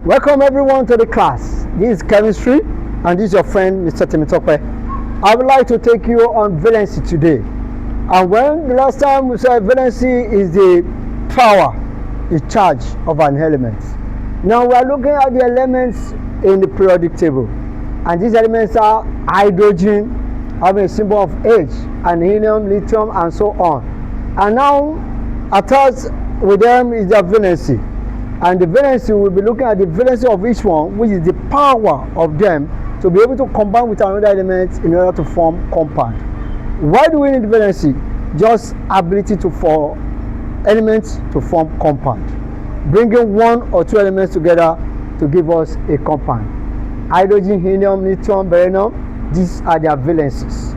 Welcome everyone to the class. This is chemistry and this is your friend Mr. Temitope. I would like to take you on valency today. And when the last time we said valency is the power, the charge of an element. Now we are looking at the elements in the periodic table. And these elements are hydrogen, having a symbol of H, and helium, lithium, and so on. And now attached with them is their valency. And the valency, we'll be looking at the valency of each one, which is the power of them to be able to combine with another element in order to form compound. Why do we need valency? Just ability for elements to form compound. Bringing one or two elements together to give us a compound. Hydrogen, helium, lithium, beryllium, these are their valencies.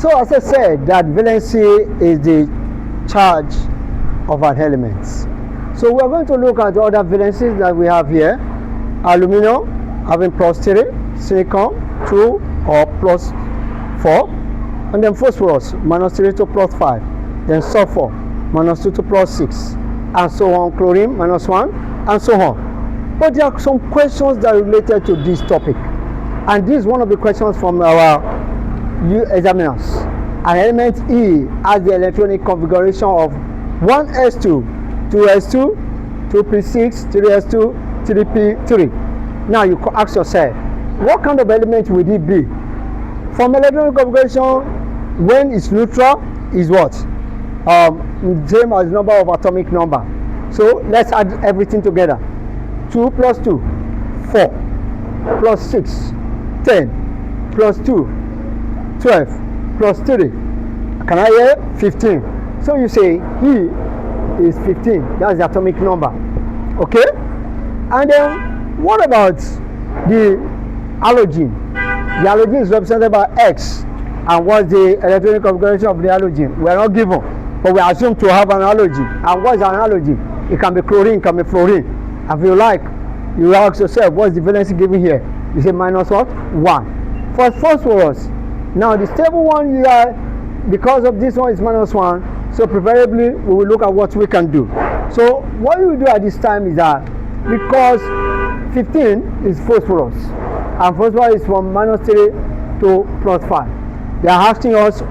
So as I said, that valency is the charge of an element. So we are going to look at the other valencies that we have here. Aluminum having +3, silicon 2 or +4, and then phosphorus -3 to +5, then sulfur -2 to +6, and so on, chlorine -1, and so on. But there are some questions that are related to this topic, and this is one of the questions from our examiners. An element E has the electronic configuration of 1s2, 2s2, 2p6, 3s2, 3p3. Now you ask yourself, what kind of element would it be? From electronic configuration, when it's neutral, is what? Same as number of atomic number. So let's add everything together. 2 plus 2, 4, plus 6, 10, plus 2, 12, plus 3. Can I hear 15? So you say E is 15, that's the atomic number, okay? And then what about the halogen? The halogen is represented by X, and what's the electronic configuration of the halogen? We are not given, but we are assumed to have an halogen. And what is an halogen? It can be chlorine, it can be fluorine. And if you like, you ask yourself, what's the valency given here? You say minus what? 1. For phosphorus, now the stable one here, because of this one is -1, so preferably we will look at what we can do. So what we will do at this time is that because 15 is phosphorus and phosphorus is from -3 to +5, they are asking us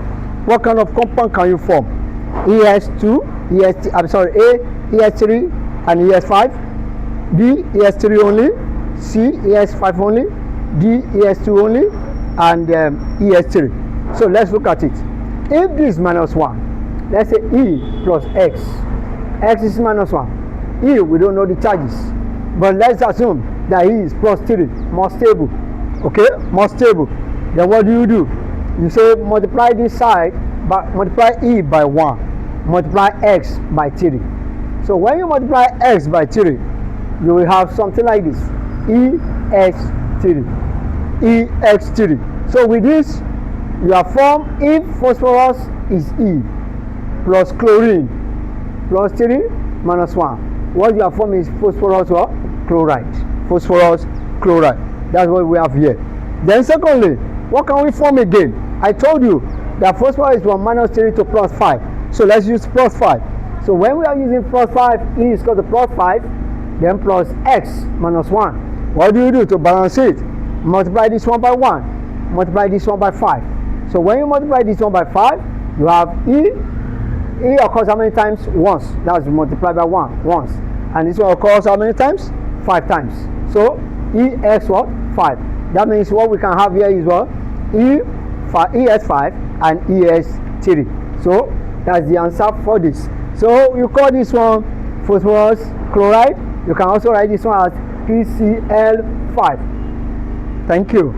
what kind of compound can you form? ES2, ES3 and ES5, B ES3 only, C ES5 only, D ES2 only, and ES3. So let's look at it. If this is -1, let's say E plus X. X is -1. E, we don't know the charges. But let's assume that E is +3, more stable. Okay, more stable. Then what do? You say multiply this side, but multiply E by 1. Multiply X by 3. So when you multiply X by 3, you will have something like this. EX3. EX3. So with this, you have formed, if phosphorus is E plus chlorine plus 3 -1. What you have formed is phosphorus or chloride. Phosphorus chloride. That's what we have here. Then secondly, what can we form again? I told you that phosphorus is from -3 to +5. So let's use +5. So when we are using +5, E is equal to +5, then plus X -1. What do to balance it? Multiply this one by 1. Multiply this one by 5. So when you multiply this one by 5, you have E. E occurs how many times? Once. That's multiplied by 1 once. And this one occurs how many times? 5 times. So EX what? 5. That means what we can have here is what? ES5 and ES3. So that's the answer for this. So you call this one phosphorus chloride. You can also write this one as PCl5. Thank you.